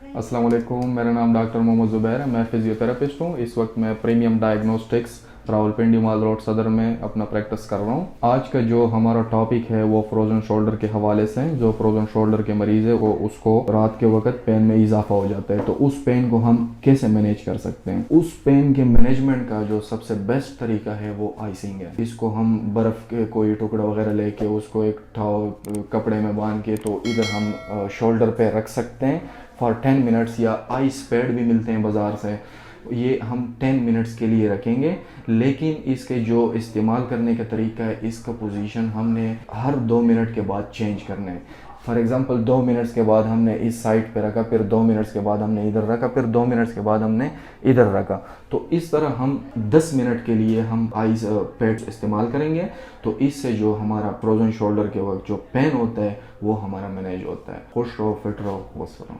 अस्सलाम वालेकुम, मेरा नाम डॉक्टर मोहम्मद ज़ुबैर है। मैं फ़िज़ियोथेरेपिस्ट हूँ। इस वक्त मैं प्रीमियम डायग्नोस्टिक्स रावलपिंडी माल रोड सदर में अपना प्रैक्टिस कर रहा हूँ। आज का जो हमारा टॉपिक है वो फ्रोज़न शोल्डर के हवाले से है। जो फ्रोज़न शोल्डर के मरीज़ है वो उसको रात के वक्त पेन में इजाफा हो जाता है, तो उस पेन को हम कैसे मैनेज कर सकते हैं। उस पेन के मैनेजमेंट का जो सबसे बेस्ट तरीका है वो आइसिंग है। इसको हम बर्फ़ के कोई टुकड़ा वगैरह लेके उसको एक कपड़े में बांध के तो इधर हम शोल्डर पे रख सकते हैं फॉर 10 मिनट्स, या आइस पैड भी मिलते हैं बाज़ार से, ये हम 10 मिनट्स के लिए रखेंगे। लेकिन इसके जो इस्तेमाल करने का तरीका है, इसका पोजीशन हमने हर 2 मिनट के बाद चेंज करना है। फॉर एग्ज़ाम्पल 2 मिनट्स के बाद हमने इस साइड पे रखा, फिर 2 मिनट्स के बाद हमने इधर रखा, फिर 2 मिनट्स के बाद हमने इधर रखा। तो इस तरह हम 10 मिनट के लिए हम आइस पैड्स इस्तेमाल करेंगे। तो इससे जो हमारा फ्रोज़न शोल्डर के वक्त जो पेन होता है वो हमारा मैनेज होता है। खुश रहो, फिट रहो, वस्सलाम।